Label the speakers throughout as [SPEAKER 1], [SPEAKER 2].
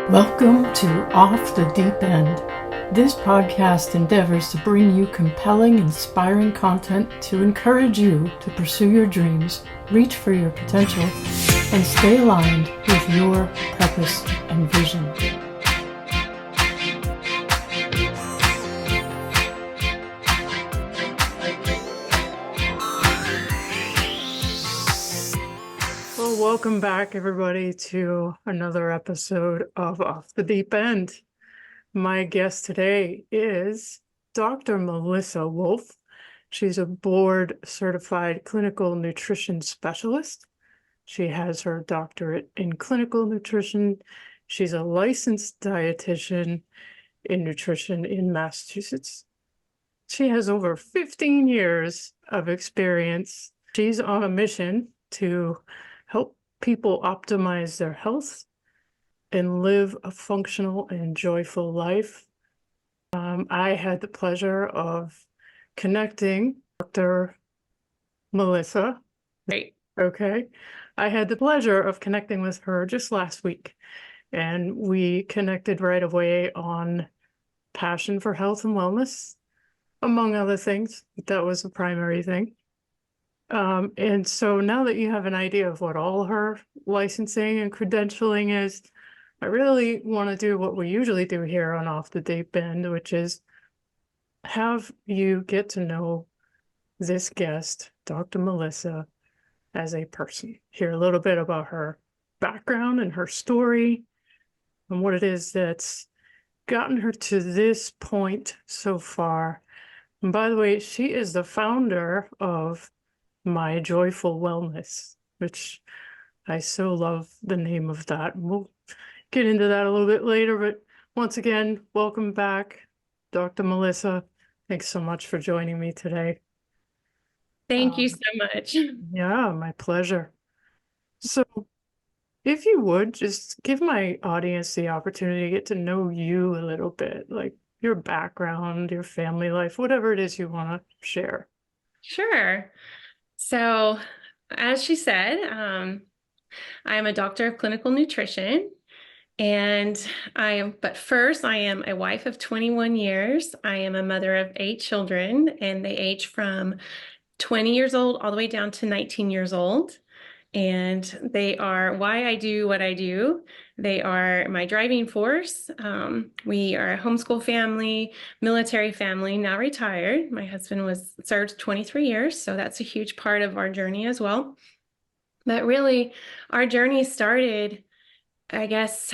[SPEAKER 1] Welcome to Off the Deep End. This podcast endeavors to bring you compelling, inspiring content to encourage you to pursue your dreams, reach for your potential, and stay aligned with your purpose and vision. Well, welcome back, everybody, to another episode of Off the Deep End. My guest today is Dr. Melissa Wolf. She's a board-certified clinical nutrition specialist. She has her doctorate in clinical nutrition. She's a licensed dietitian in nutrition in Massachusetts. She has over 15 years of experience. She's on a mission to help people optimize their health and live a functional and joyful life. I had the pleasure of connecting Dr. Melissa.
[SPEAKER 2] Great.
[SPEAKER 1] Okay. I had the pleasure of connecting with her just last week, and we connected right away on passion for health and wellness, among other things. That was the primary thing. And so now that you have an idea of what all her licensing and credentialing is, I really want to do what we usually do here on Off the Deep End, which is have you get to know this guest, Dr. Melissa, as a person. Hear a little bit about her background and her story and what it is that's gotten her to this point so far. And by the way, she is the founder of My Joyful Wellness, which I so love the name of that. We'll get into that a little bit later, but once again, welcome back, Dr. Melissa. Thanks so much for joining me today.
[SPEAKER 2] Thank you so much.
[SPEAKER 1] Yeah, my pleasure. So if you would, just give my audience the opportunity to get to know you a little bit, like your background, your family life, whatever it is you want to share.
[SPEAKER 2] Sure. So, as she said, I am a doctor of clinical nutrition, and but first, I am a wife of 21 years. I am a mother of 8 children, and they age from 20 years old all the way down to 19 years old. And they are why I do what I do. They are my driving force. We are a homeschool family, military family, now retired. My husband served 23 years, so that's a huge part of our journey as well. But really, our journey started, I guess,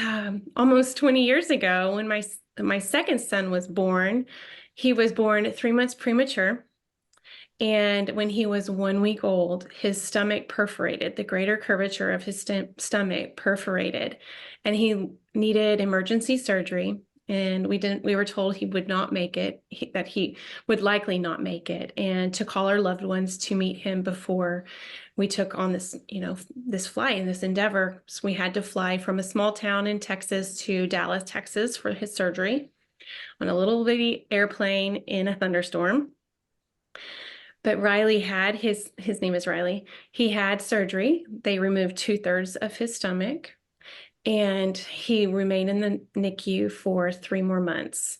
[SPEAKER 2] almost 20 years ago when my second son was born. He was born 3 months premature. And when he was 1 week old, his stomach perforated, the greater curvature of his stomach perforated, and he needed emergency surgery. And we were told he would not make it, that he would likely not make it, and to call our loved ones to meet him before we took on this, this flight and this endeavor. So we had to fly from a small town in Texas to Dallas, Texas for his surgery on a little bitty airplane in a thunderstorm. But Riley had his name is Riley. He had surgery. They removed 2/3 of his stomach, and he remained in the NICU for 3 more months.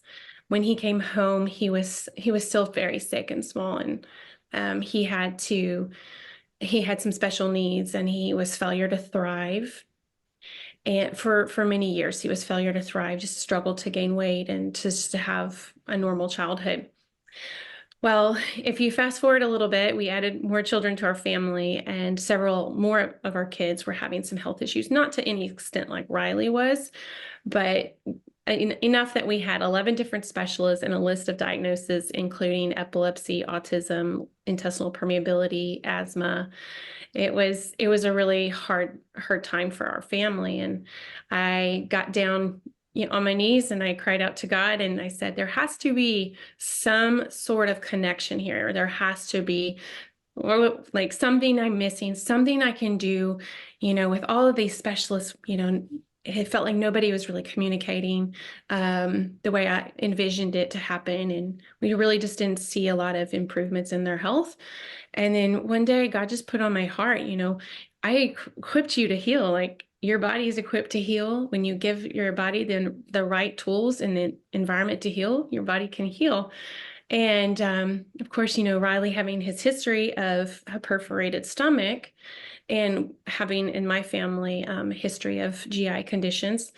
[SPEAKER 2] When he came home, he was still very sick and small, and he had some special needs, and he was failure to thrive. And for many years, he was failure to thrive, just struggled to gain weight and just to have a normal childhood. Well, if you fast forward a little bit, we added more children to our family, and several more of our kids were having some health issues, not to any extent like Riley was, but enough that we had 11 different specialists and a list of diagnoses, including epilepsy, autism, intestinal permeability, asthma. It was a really hard time for our family, and I got down on my knees and I cried out to God, and I said, there has to be some sort of connection here. There has to be like something I'm missing, something I can do, with all of these specialists. It felt like nobody was really communicating the way I envisioned it to happen. And we really just didn't see a lot of improvements in their health. And then one day God just put on my heart, I equipped you to heal. Like, your body is equipped to heal. When you give your body the right tools and the environment to heal, your body can heal. And of course, Riley having his history of a perforated stomach and having in my family a history of GI conditions,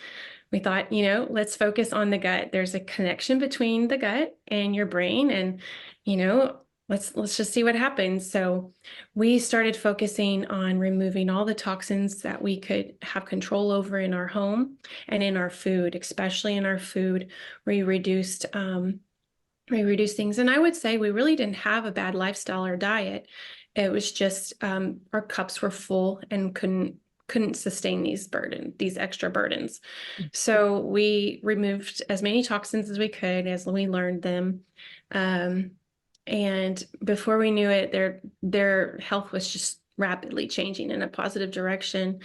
[SPEAKER 2] we thought, let's focus on the gut. There's a connection between the gut and your brain, and let's just see what happens. So we started focusing on removing all the toxins that we could have control over in our home and in our food, especially in our food. We reduced things, and I would say we really didn't have a bad lifestyle or diet. It was just our cups were full and couldn't sustain these extra burdens. So we removed as many toxins as we could as we learned them. And before we knew it, their health was just rapidly changing in a positive direction.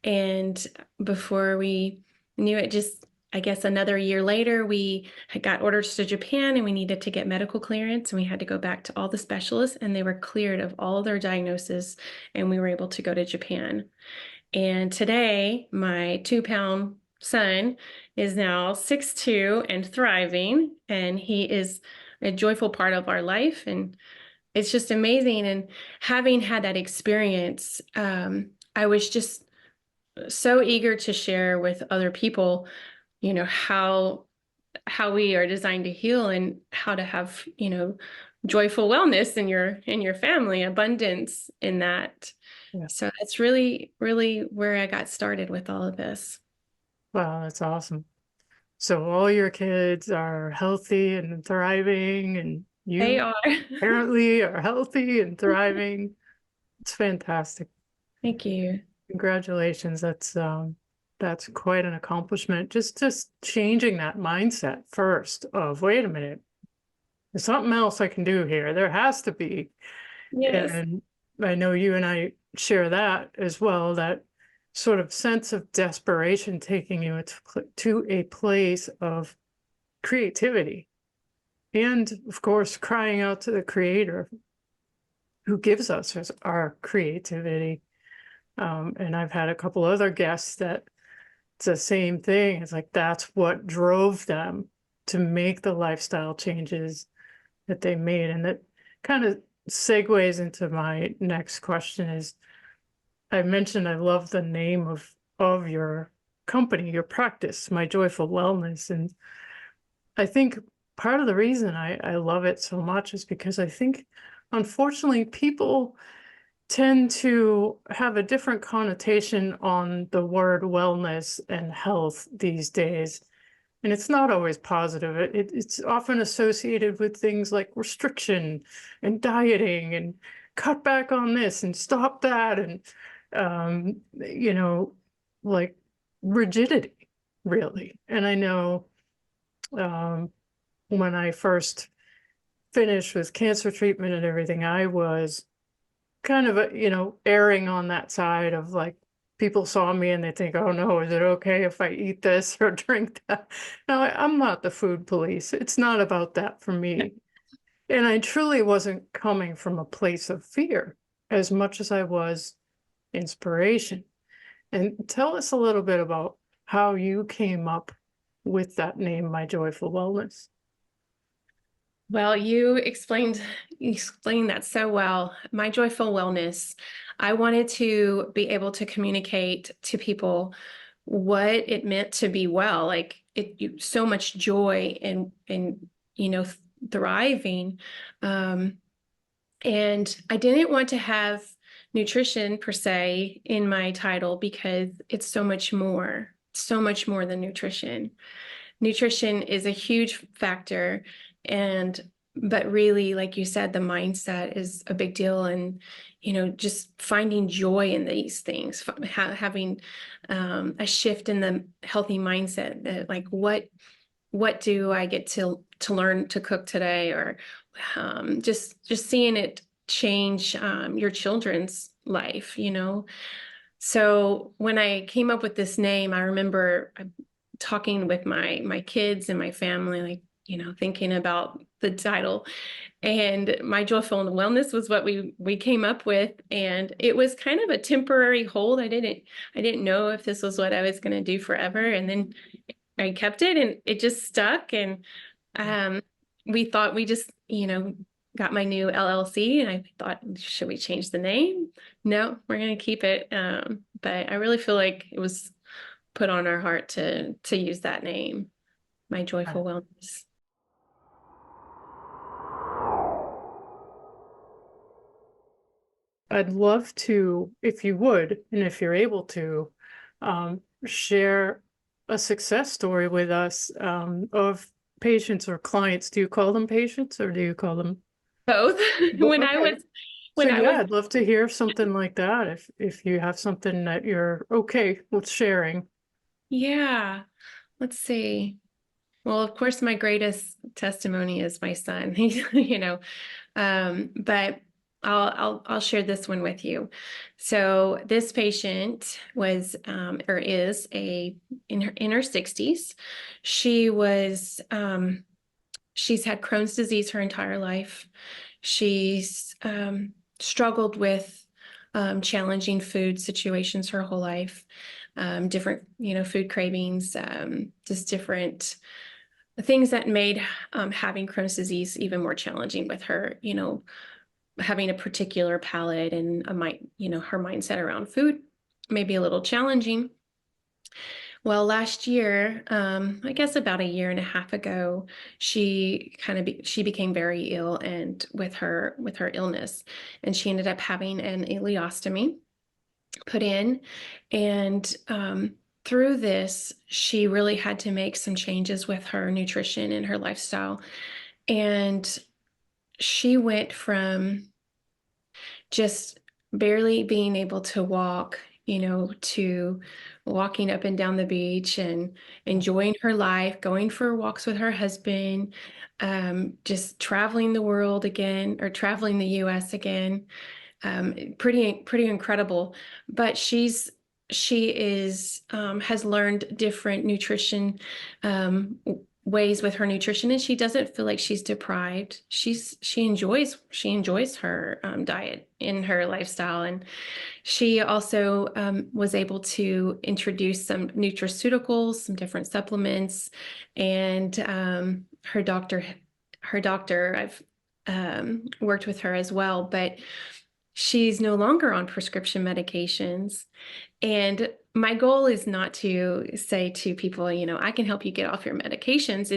[SPEAKER 2] And before we knew it, just I guess another year later, we had got orders to Japan and we needed to get medical clearance, and we had to go back to all the specialists, and they were cleared of all their diagnoses, and we were able to go to Japan. And today, my 2-pound son is now 6'2" and thriving, and he is a joyful part of our life. And it's just amazing. And having had that experience, I was just so eager to share with other people, how we are designed to heal and how to have, joyful wellness in your family, abundance in that.
[SPEAKER 1] Yeah.
[SPEAKER 2] So that's really, really where I got started with all of this.
[SPEAKER 1] Wow, that's awesome. So all your kids are healthy and thriving, and
[SPEAKER 2] They
[SPEAKER 1] you
[SPEAKER 2] are.
[SPEAKER 1] apparently are healthy and thriving. It's fantastic.
[SPEAKER 2] Thank you.
[SPEAKER 1] Congratulations. That's quite an accomplishment. Just changing that mindset first of, wait a minute, there's something else I can do here. There has to be.
[SPEAKER 2] Yes.
[SPEAKER 1] And I know you and I share that as well, that sort of sense of desperation taking you to a place of creativity. And of course, crying out to the Creator who gives us our creativity. And I've had a couple other guests that it's the same thing. It's like that's what drove them to make the lifestyle changes that they made. And that kind of segues into my next question is, I mentioned I love the name of your company, your practice, My Joyful Wellness. And I think part of the reason I love it so much is because I think, unfortunately, people tend to have a different connotation on the word wellness and health these days. And it's not always positive. It's often associated with things like restriction and dieting and cut back on this and stop that. And, like rigidity, really. And I know when I first finished with cancer treatment and everything, I was kind of, erring on that side of like, people saw me and they think, oh no, is it okay if I eat this or drink that? No, I'm not the food police. It's not about that for me. And I truly wasn't coming from a place of fear as much as I was inspiration. And tell us a little bit about how you came up with that name, My Joyful Wellness.
[SPEAKER 2] Well, you explained that so well. My Joyful Wellness. I wanted to be able to communicate to people what it meant to be well, like so much joy and thriving. And I didn't want to have nutrition per se in my title because it's so much more than nutrition. Nutrition is a huge factor, but really, like you said, the mindset is a big deal. And, just finding joy in these things, having a shift in the healthy mindset, like what do I get to learn to cook today? Or just seeing it change your children's life, So when I came up with this name, I remember talking with my kids and my family, like, thinking about the title. And My Joyful Wellness was what we came up with, and it was kind of a temporary hold. I didn't know if this was what I was going to do forever, and then I kept it, and it just stuck. And um, we thought we just got my new LLC, and I thought, should we change the name? No, we're going to keep it. But I really feel like it was put on our heart to use that name, My Joyful Wellness.
[SPEAKER 1] I'd love to, if you would, and if you're able to, share a success story with us of patients or clients. Do you call them patients or do you call them?
[SPEAKER 2] Both. When I
[SPEAKER 1] Okay.
[SPEAKER 2] was
[SPEAKER 1] So
[SPEAKER 2] when I
[SPEAKER 1] yeah,
[SPEAKER 2] was
[SPEAKER 1] I'd love to hear something like that if you have something that you're okay with sharing.
[SPEAKER 2] Yeah, let's see. Well, of course, my greatest testimony is my son. But I'll share this one with you. So this patient was or is in her 60s. She was she's had Crohn's disease her entire life. She's struggled with challenging food situations her whole life, different, food cravings, just different things that made having Crohn's disease even more challenging with her, having a particular palate and her mindset around food may be a little challenging. Well, last year, I guess about a year and a half ago, she became very ill, and with her illness, and she ended up having an ileostomy put in, and through this, she really had to make some changes with her nutrition and her lifestyle, and she went from just barely being able to walk, to walking up and down the beach and enjoying her life, going for walks with her husband, just traveling the world again, or traveling the US again. Pretty incredible. But she is has learned different nutrition ways with her nutrition, and she doesn't feel like she's deprived. She enjoys her diet in her lifestyle, and she also was able to introduce some nutraceuticals, some different supplements, and her doctor, I've worked with her as well, but she's no longer on prescription medications. And my goal is not to say to people, I can help you get off your medications.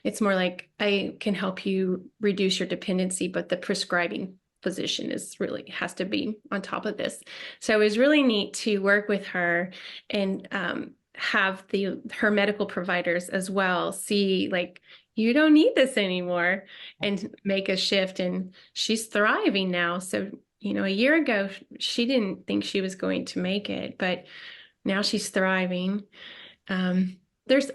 [SPEAKER 2] It's more like I can help you reduce your dependency, but the prescribing physician has to be on top of this. So it was really neat to work with her and have her medical providers as well see, like, you don't need this anymore, and make a shift. And she's thriving now. So a year ago, she didn't think she was going to make it, but now she's thriving. I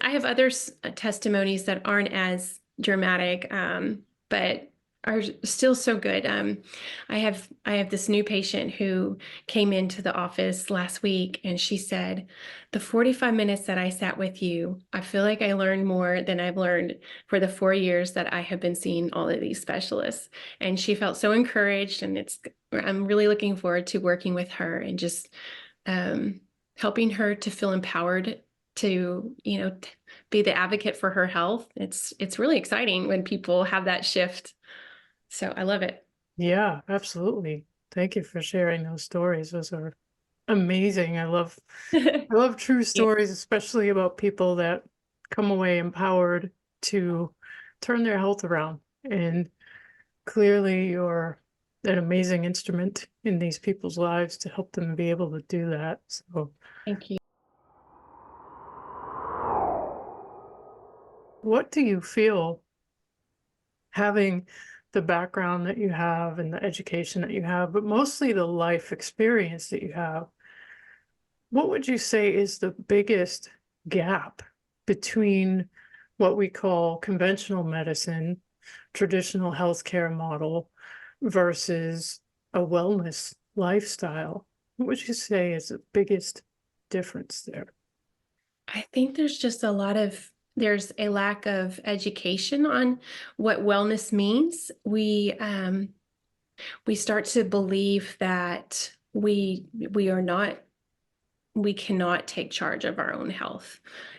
[SPEAKER 2] have other testimonies that aren't as dramatic, but are still so good. I have this new patient who came into the office last week, and she said, the 45 minutes that I sat with you, I feel like I learned more than I've learned for the 4 years that I have been seeing all of these specialists. And she felt so encouraged, and I'm really looking forward to working with her and just helping her to feel empowered to, be the advocate for her health. It's really exciting when people have that shift. So I love it.
[SPEAKER 1] Yeah, absolutely. Thank you for sharing those stories. Those are amazing. I love true
[SPEAKER 2] Yeah.
[SPEAKER 1] stories, especially about people that come away empowered to turn their health around. And clearly you're an amazing instrument in these people's lives to help them be able to do that. So
[SPEAKER 2] Thank you.
[SPEAKER 1] what do you feel, having the background that you have and the education that you have, but mostly the life experience that you have, what would you say is the biggest gap between what we call conventional medicine, traditional healthcare model, versus a wellness lifestyle? What would you say is the biggest difference there?
[SPEAKER 2] I think there's just a lot of there's a lack of education on what wellness means. We start to believe that we are not we cannot take charge of our own health,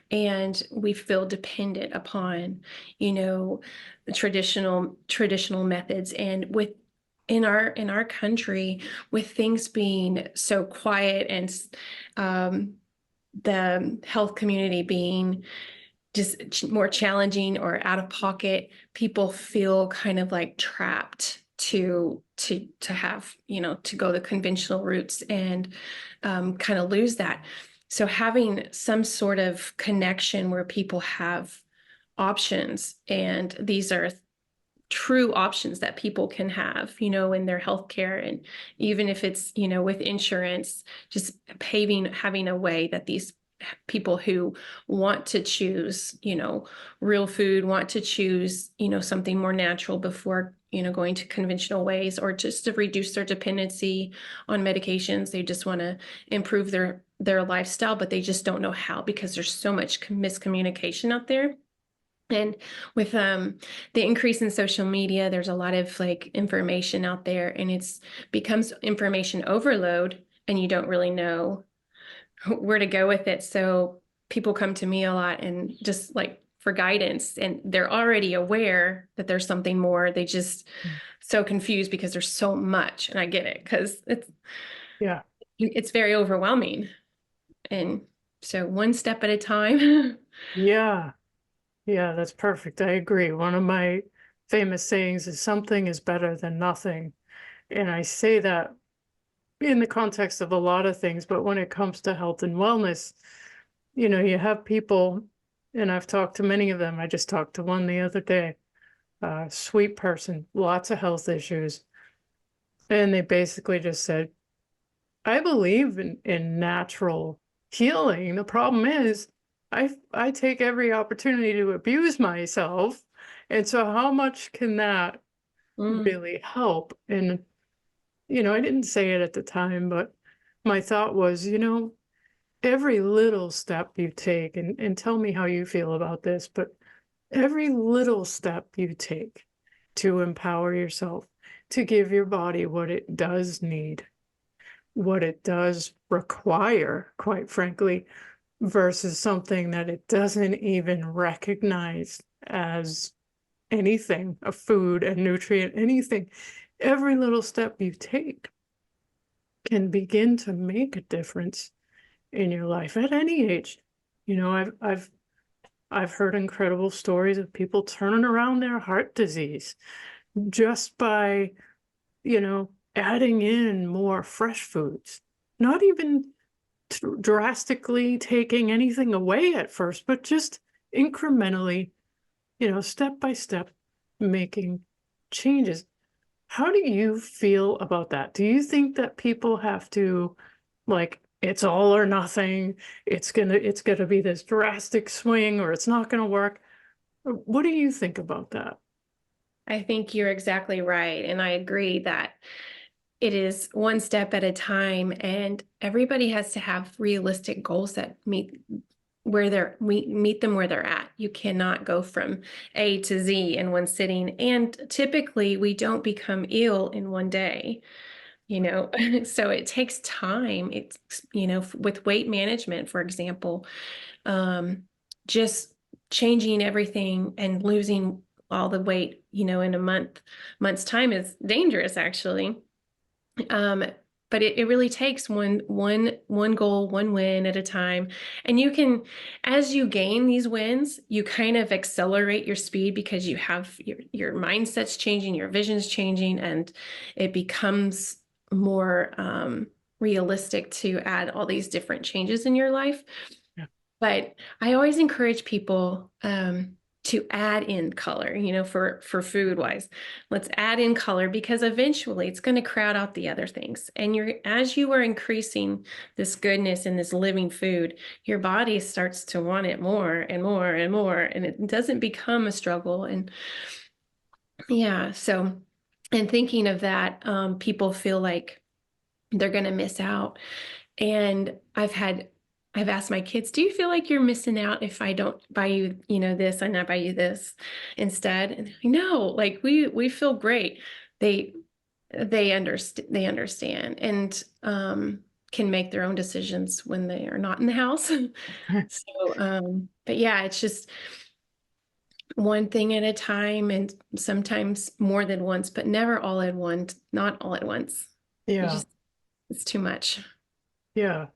[SPEAKER 2] and we feel dependent upon, you know, traditional methods. And with in our country, with things being so quiet, and the health community being just more challenging or out of pocket, people feel kind of like trapped to have, you know, to go the conventional routes, and kind of lose that. So having some sort of connection where people have options, and these are true options that people can have, you know, in their healthcare, and even if it's, you know, with insurance, just having a way that these people who want to choose, you know, real food, want to choose, you know, something more natural before, you know, going to conventional ways, or just to reduce their dependency on medications. They just want to improve their lifestyle, but they just don't know how, because there's so much miscommunication out there. And with the increase in social media, there's a lot of like information out there, and it's becomes information overload, and you don't really know where to go with it. So people come to me a lot, and just like for guidance, and they're already aware that there's something more. They just so confused because there's so much, and I get it, because
[SPEAKER 1] Yeah.
[SPEAKER 2] it's very overwhelming. And so one step at a time.
[SPEAKER 1] Yeah. Yeah, that's perfect. I agree. One of my famous sayings is something is better than nothing. And I say that in the context of a lot of things, but when it comes to health and wellness, you know, you have people, and I've talked to many of them. I just talked to one the other day, sweet person, lots of health issues. And they basically just said, I believe in natural healing. The problem is I take every opportunity to abuse myself. And so how much can that
[SPEAKER 2] Mm,
[SPEAKER 1] really help? And, you know, I didn't say it at the time, but my thought was, you know, every little step you take, and tell me how you feel about this, but every little step you take to empower yourself, to give your body what it does need, what it does require, quite frankly, versus something that it doesn't even recognize as anything, a food, a nutrient, anything. Every little step you take can begin to make a difference in your life at any age. You know, I've heard incredible stories of people turning around their heart disease just by, you know, adding in more fresh foods, not even drastically taking anything away at first, but just incrementally, you know, step by step, making changes. How do you feel about that? Do you think that people have to, like, it's all or nothing, it's gonna be this drastic swing, or it's not gonna work? What do you think about that?
[SPEAKER 2] I think you're exactly right. And I agree that it is one step at a time, and everybody has to have realistic goals that meet them where they're at. You cannot go from A to Z in one sitting. And typically we don't become ill in one day, you know. So it takes time. It's, you know, with weight management, for example, um, just changing everything and losing all the weight, you know, in a month's time is dangerous, actually. Um, but it really takes one goal, one win at a time. And you can, as you gain these wins, you kind of accelerate your speed, because you have your mindset's changing, your vision's changing, and it becomes more realistic to add all these different changes in your life.
[SPEAKER 1] Yeah.
[SPEAKER 2] But I always encourage people to add in color, you know, for food wise. Let's add in color, because eventually it's going to crowd out the other things. And as you are increasing this goodness in this living food, your body starts to want it more and more and more, and it doesn't become a struggle. And yeah, so, and thinking of that, people feel like they're going to miss out. And I've had I've asked my kids, do you feel like you're missing out if I don't buy you, this and I buy you this instead? And they're like, no, like we feel great. They they understand and can make their own decisions when they are not in the house. So but yeah, it's just one thing at a time and sometimes more than once, but never all at once, not all at once. You
[SPEAKER 1] Yeah,
[SPEAKER 2] just it's too much.
[SPEAKER 1] yeah.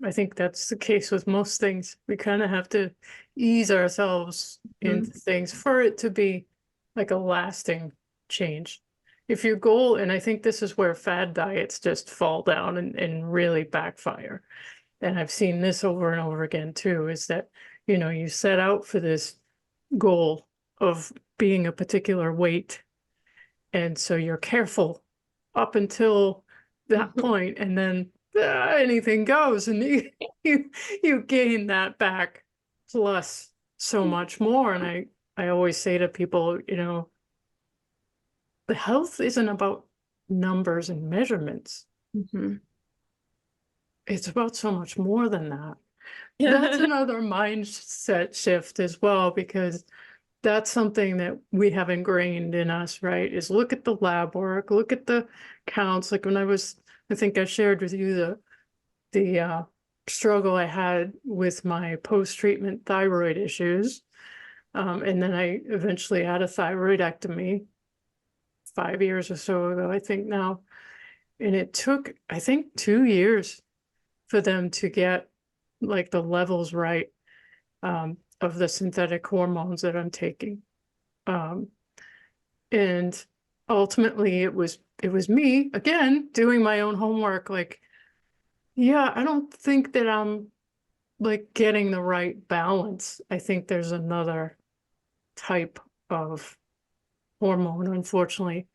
[SPEAKER 1] I think that's the case with most things. We kind of have to ease ourselves into
[SPEAKER 2] Mhm.
[SPEAKER 1] things for it to be like a lasting change. If your goal, and I think this is where fad diets just fall down and really backfire. And I've seen this over and over again too, is that, you set out for this goal of being a particular weight. And so you're careful up until that point, and then anything goes, and you gain that back plus so much more. And I always say to people, the health isn't about numbers and measurements.
[SPEAKER 2] Mhm.
[SPEAKER 1] It's about so much more than that. That's another mindset shift as well, because that's something that we have ingrained in us, right? Is look at the lab work, look at the counts. Like I think I shared with you the struggle I had with my post-treatment thyroid issues. And then I eventually had a thyroidectomy 5 years or so ago, I think now. And it took, I think, 2 years for them to get like the levels right, of the synthetic hormones that I'm taking. Um, and ultimately it was me again doing my own homework. Like, yeah, I don't think that I'm like getting the right balance. I think there's another type of hormone, unfortunately,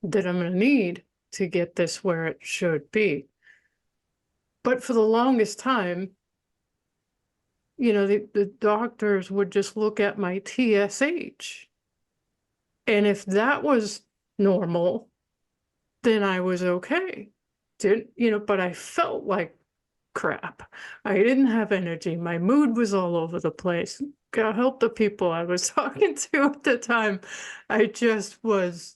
[SPEAKER 1] that I'm going to need to get this where it should be. But for the longest time, the doctors would just look at my TSH. And if that was normal, then I was okay. But I felt like crap. I didn't have energy. My mood was all over the place. God help the people I was talking to at the time. I just was,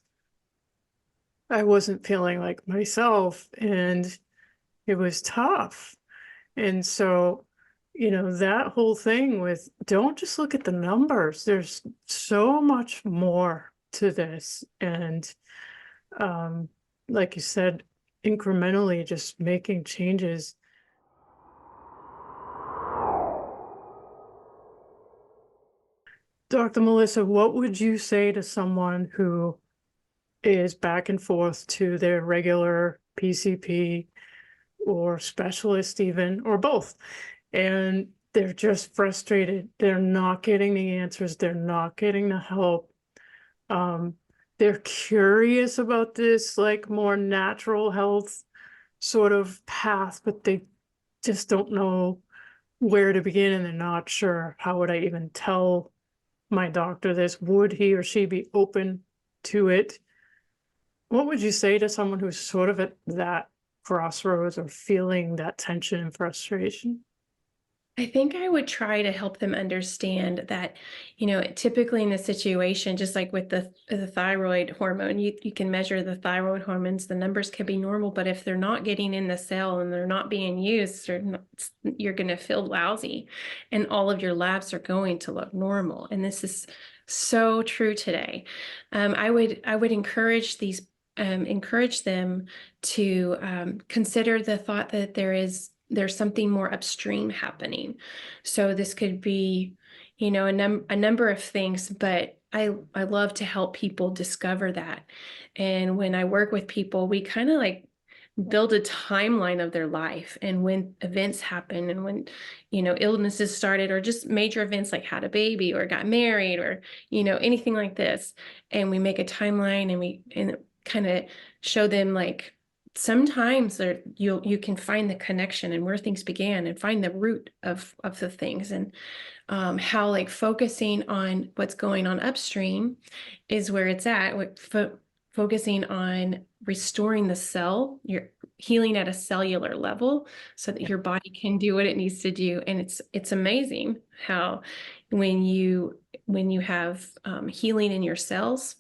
[SPEAKER 1] I wasn't feeling like myself, and it was tough. And so, that whole thing with don't just look at the numbers. There's so much more to this. And um, like you said, incrementally just making changes. Dr. Melissa, what would you say to someone who is back and forth to their regular PCP or specialist even, or both, and they're just frustrated? They're not getting the answers. They're not getting the help. Um, they're curious about this like more natural health sort of path, but they just don't know where to begin, and they're not sure, how would I even tell my doctor this? Would he or she be open to it? What would you say to someone who's sort of at that crossroads or feeling that tension and frustration?
[SPEAKER 2] I think I would try to help them understand that, typically in this situation, just like with the thyroid hormone, you can measure the thyroid hormones, the numbers can be normal, but if they're not getting in the cell and they're not being used, you're going to feel lousy and all of your labs are going to look normal. And this is so true today. I would encourage them to consider the thought that there's something more upstream happening. So this could be, a number of things, but I love to help people discover that. And when I work with people, we kind of like build a timeline of their life and when events happen and when, illnesses started or just major events like had a baby or got married or, anything like this. And we make a timeline and kind of show them like sometimes you can find the connection and where things began and find the root of the things and how like focusing on what's going on upstream is where it's at. Focusing on restoring the cell, healing at a cellular level so that your body can do what it needs to do. And it's amazing how when you have healing in your cells,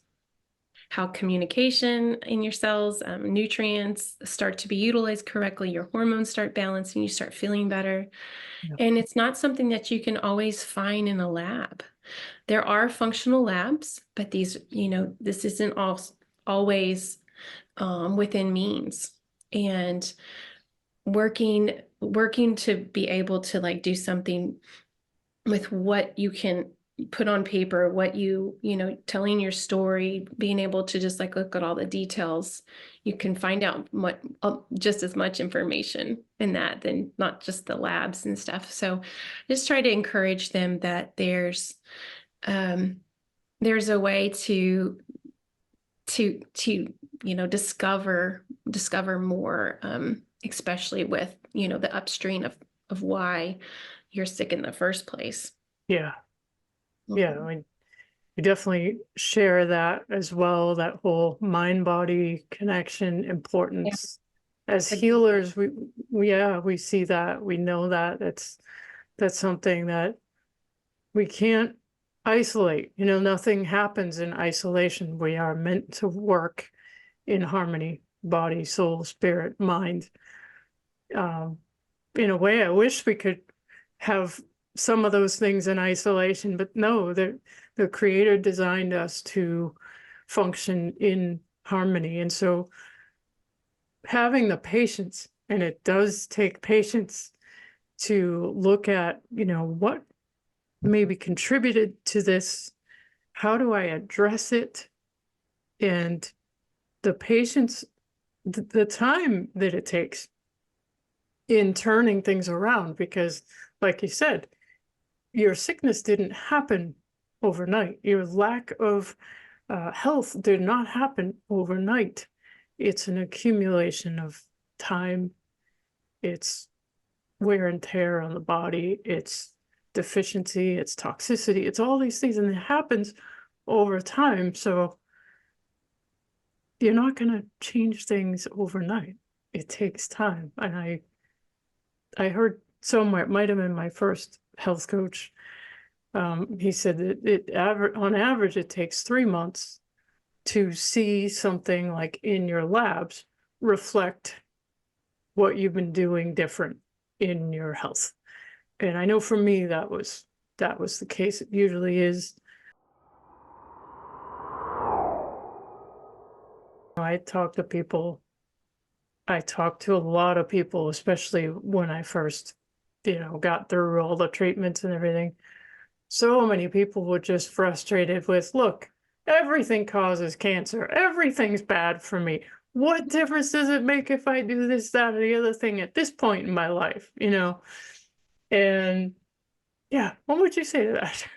[SPEAKER 2] how communication in your cells, nutrients start to be utilized correctly, your hormones start balancing, you start feeling better.
[SPEAKER 1] Yeah.
[SPEAKER 2] And it's not something that you can always find in a lab. There are functional labs, but these, this isn't always within means. And working to be able to like do something with what you can put on paper, what telling your story, being able to just like look at all the details, you can find out just as much information in that than not just the labs and stuff. So just try to encourage them that there's a way to discover more, especially with the upstream of why you're sick in the first place.
[SPEAKER 1] Yeah. Yeah. I mean, we definitely share that as well, that whole mind-body connection importance. As healers, we see that, we know that that's something that we can't isolate. Nothing happens in isolation. We are meant to work in harmony, body, soul, spirit, mind. In a way, I wish we could have some of those things in isolation, but no, the Creator designed us to function in harmony. And so having the patience, and it does take patience to look at, what maybe contributed to this, how do I address it? And the patience, the time that it takes in turning things around, because like you said, your sickness didn't happen overnight. Your lack of health did not happen overnight. It's an accumulation of time. It's wear and tear on the body. It's deficiency. It's toxicity. It's all these things, and it happens over time. So you're not going to change things overnight. It takes time. And I heard somewhere, it might have been my first health coach, he said that on average, it takes 3 months to see something like in your labs reflect what you've been doing different in your health. And I know for me, that was the case. It usually is. I talk to people. I talk to a lot of people, especially when I first, got through all the treatments and everything. So many people were just frustrated with, look, everything causes cancer. Everything's bad for me. What difference does it make if I do this, that, or the other thing at this point in my life, And yeah, what would you say to that?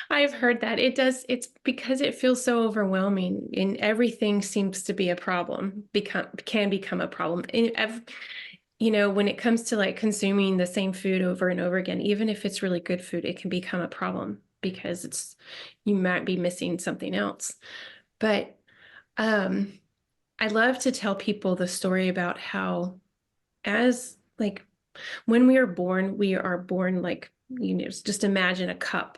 [SPEAKER 2] I've heard that. It's because it feels so overwhelming and everything seems to be a problem, can become a problem. And when it comes to like consuming the same food over and over again, even if it's really good food, it can become a problem because you might be missing something else. But I love to tell people the story about how when we are born like, just imagine a cup.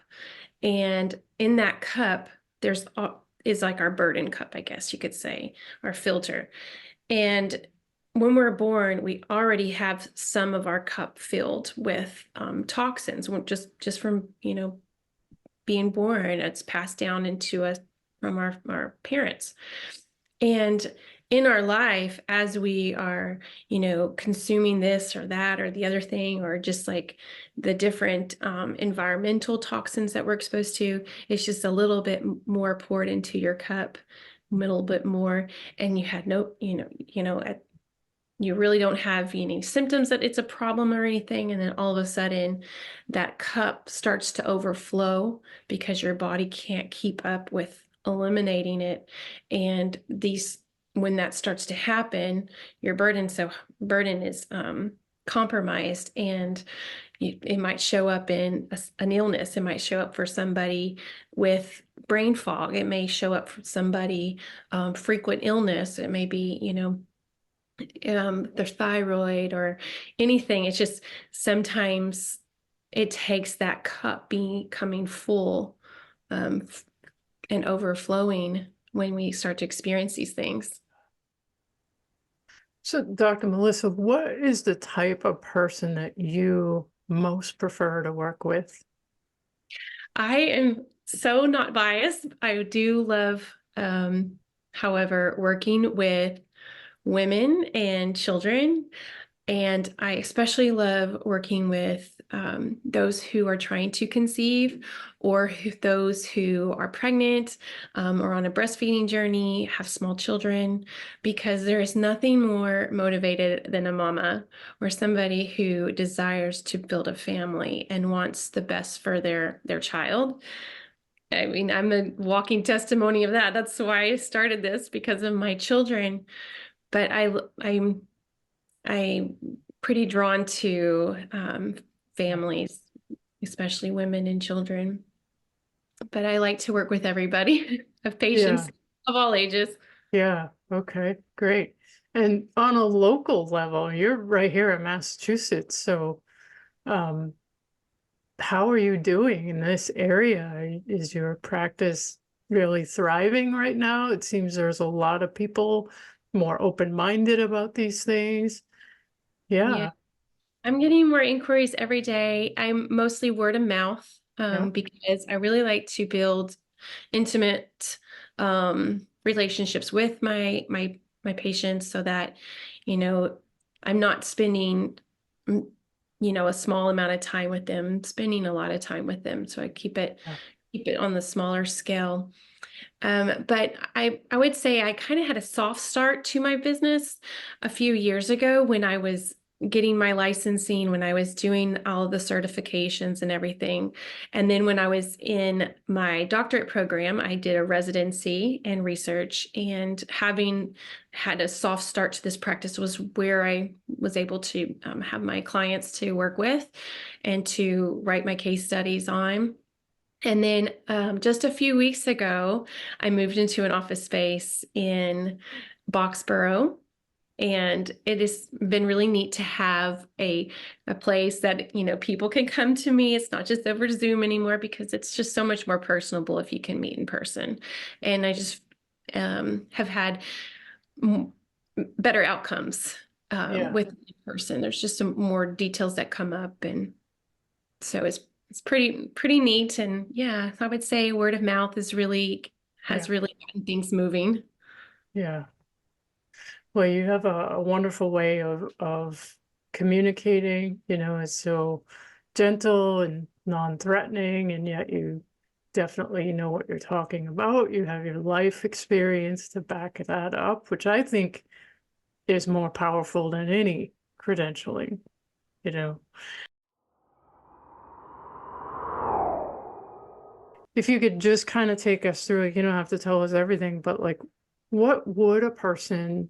[SPEAKER 2] And in that cup, is like our burden cup, I guess you could say, our filter. And when we're born, we already have some of our cup filled with toxins, just from, being born. It's passed down into us from our parents. And in our life, as we are, consuming this or that or the other thing, or just like the different environmental toxins that we're exposed to, it's just a little bit more poured into your cup, a little bit more, and you had you really don't have any symptoms that it's a problem or anything. And then all of a sudden that cup starts to overflow because your body can't keep up with eliminating it. And when that starts to happen, your burden is compromised, and it might show up in an illness. It might show up for somebody with brain fog. It may show up for somebody frequent illness. It may be their thyroid or anything. It's just sometimes it takes that cup becoming full um, and overflowing when we start to experience these things.
[SPEAKER 1] So, Dr. Melissa, what is the type of person that you most prefer to work with?
[SPEAKER 2] I am so not biased. I do love, however, working with women and children. And I especially love working with those who are trying to conceive or those who are pregnant or on a breastfeeding journey, have small children, because there is nothing more motivated than a mama or somebody who desires to build a family and wants the best for their child. I mean, I'm a walking testimony of that. That's why I started this, because of my children. But I'm pretty drawn to families, especially women and children. But I like to work with everybody, have patients
[SPEAKER 1] Yeah,
[SPEAKER 2] of all ages.
[SPEAKER 1] yeah, okay, great. And on a local level, you're right here in Massachusetts, so um, how are you doing in this area? Is your practice really thriving right now? It seems there's a lot of people more open-minded about these things.
[SPEAKER 2] Yeah,
[SPEAKER 1] Yeah,
[SPEAKER 2] I'm getting more inquiries every day. I'm mostly word of mouth
[SPEAKER 1] yeah,
[SPEAKER 2] because I really like to build intimate relationships with my patients, so that you know I'm not spending a small amount of time with them, spending a lot of time with them. So I
[SPEAKER 1] yeah.
[SPEAKER 2] keep it on the smaller scale. But I would say I kind of had a soft start to my business a few years ago when I was getting my licensing, when I was doing all the certifications and everything. And then when I was in my doctorate program, I did a residency and research. And having had a soft start to this practice was where I was able to have my clients to work with and to write my case studies on. And then just a few weeks ago, I moved into an office space in Boxborough. And it has been really neat to have a place that, people can come to me. It's not just over Zoom anymore, because it's just so much more personable if you can meet in person. And I just have had m- better outcomes
[SPEAKER 1] Yeah.
[SPEAKER 2] with in person. There's just some more details that come up, and so it's pretty neat. And yeah, I would say word of mouth
[SPEAKER 1] Yeah,
[SPEAKER 2] has really gotten things moving.
[SPEAKER 1] yeah. Well, you have a wonderful way of communicating, it's so gentle and non-threatening, and yet you definitely know what you're talking about. You have your life experience to back that up, which I think is more powerful than any credentialing, you know. If you could just kind of take us through it, you don't have to tell us everything, but like, what would a person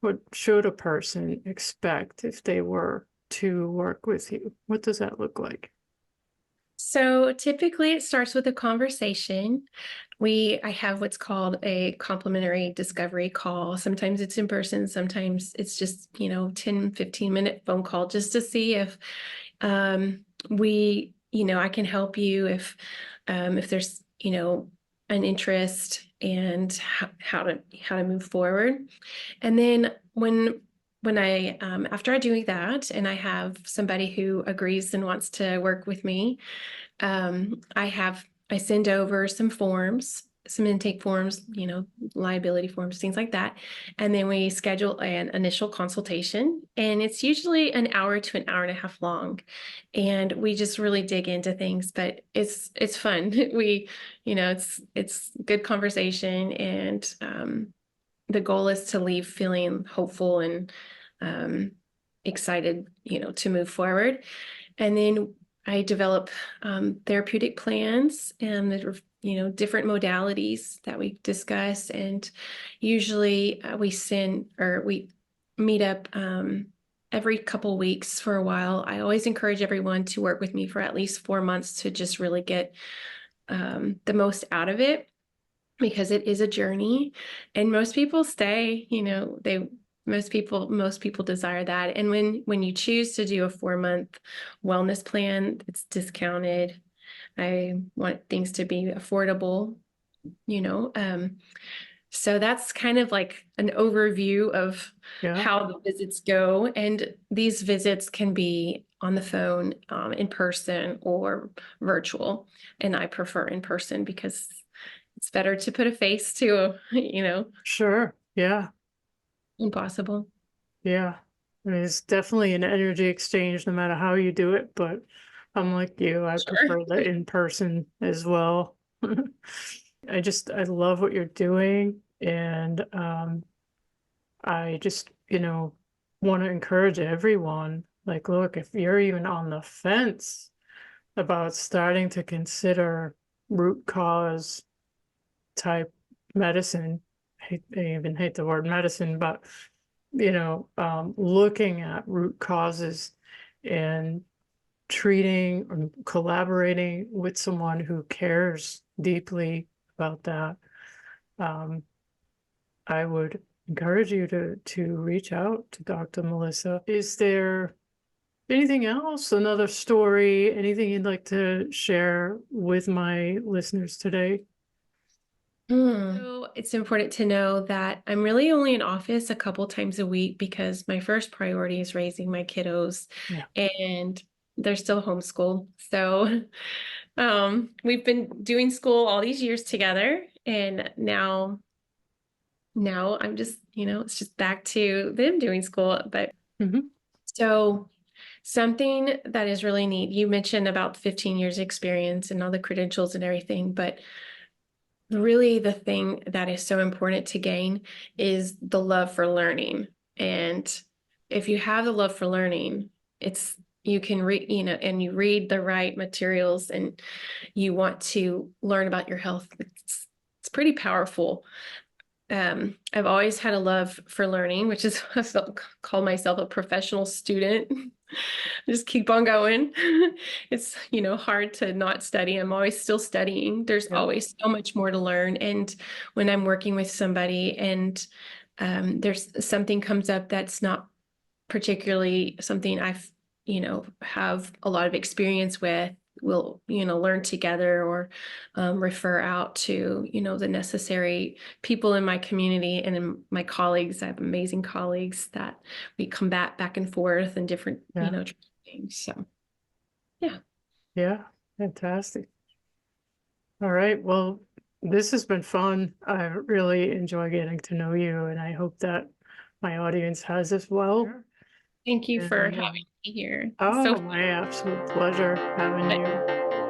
[SPEAKER 1] what should a person expect if they were to work with you? What does that look like?
[SPEAKER 2] So typically it starts with a conversation. I have what's called a complimentary discovery call. Sometimes it's in person, sometimes it's just, 10-15 minute phone call, just to see if I can help you, if there's, an interest, and how to move forward. And then when I after I do that, and I have somebody who agrees and wants to work with me, I send over some forms, some intake forms, liability forms, things like that. And then we schedule an initial consultation, and it's usually an hour to an hour and a half long. And we just really dig into things, but it's fun. It's good conversation, and the goal is to leave feeling hopeful and um, excited, to move forward. And then I develop therapeutic plans and different modalities that we discuss. And usually we meet up every couple weeks for a while. I always encourage everyone to work with me for at least 4 months to just really get the most out of it, because it is a journey, and most people stay. Most people desire that. And when you choose to do a 4-month wellness plan, it's discounted. I want things to be affordable, you know. So that's kind of like an overview of
[SPEAKER 1] Yeah,
[SPEAKER 2] how the visits go. And these visits can be on the phone, in person, or virtual. And I prefer in person because it's better to put a face to,
[SPEAKER 1] sure. Yeah,
[SPEAKER 2] impossible.
[SPEAKER 1] yeah. I mean, it's definitely an energy exchange no matter how you do it, but I'm like you, I
[SPEAKER 2] Sure.
[SPEAKER 1] prefer the in person as well. I love what you're doing, and I just, want to encourage everyone. Like, look, if you're even on the fence about starting to consider root cause type medicine, I even hate the word medicine, but looking at root causes and treating or collaborating with someone who cares deeply about that, um, I would encourage you to reach out to Dr. Melissa. Is there anything else, another story, anything you'd like to share with my listeners today?
[SPEAKER 2] So it's important to know that I'm really only in office a couple times a week because my first priority is raising my kiddos,
[SPEAKER 1] Yeah.
[SPEAKER 2] and they're still homeschooled. So we've been doing school all these years together, and now I'm just, it's just back to them doing school. But
[SPEAKER 1] Hmm.
[SPEAKER 2] so something that is really neat, you mentioned about 15 years experience and all the credentials and everything, but really the thing that is so important to gain is the love for learning. And if you have the love for learning, it's you can read, and you read the right materials and you want to learn about your health. It's pretty powerful. I've always had a love for learning, which is I call myself a professional student. Just keep on going. It's, hard to not study. I'm always still studying. There's
[SPEAKER 1] Yeah.
[SPEAKER 2] always so much more to learn. And when I'm working with somebody and there's something comes up that's not particularly something I've, have a lot of experience with, we'll, learn together or refer out to, the necessary people in my community and in my colleagues. I have amazing colleagues that we combat back and forth and different,
[SPEAKER 1] Yeah.
[SPEAKER 2] things. So, yeah.
[SPEAKER 1] Yeah. Fantastic. All right. Well, this has been fun. I really enjoy getting to know you, and I hope that my audience has as well.
[SPEAKER 2] Sure. Thank you for
[SPEAKER 1] And
[SPEAKER 2] having me here. It's so
[SPEAKER 1] oh,
[SPEAKER 2] fun.
[SPEAKER 1] my absolute pleasure having you.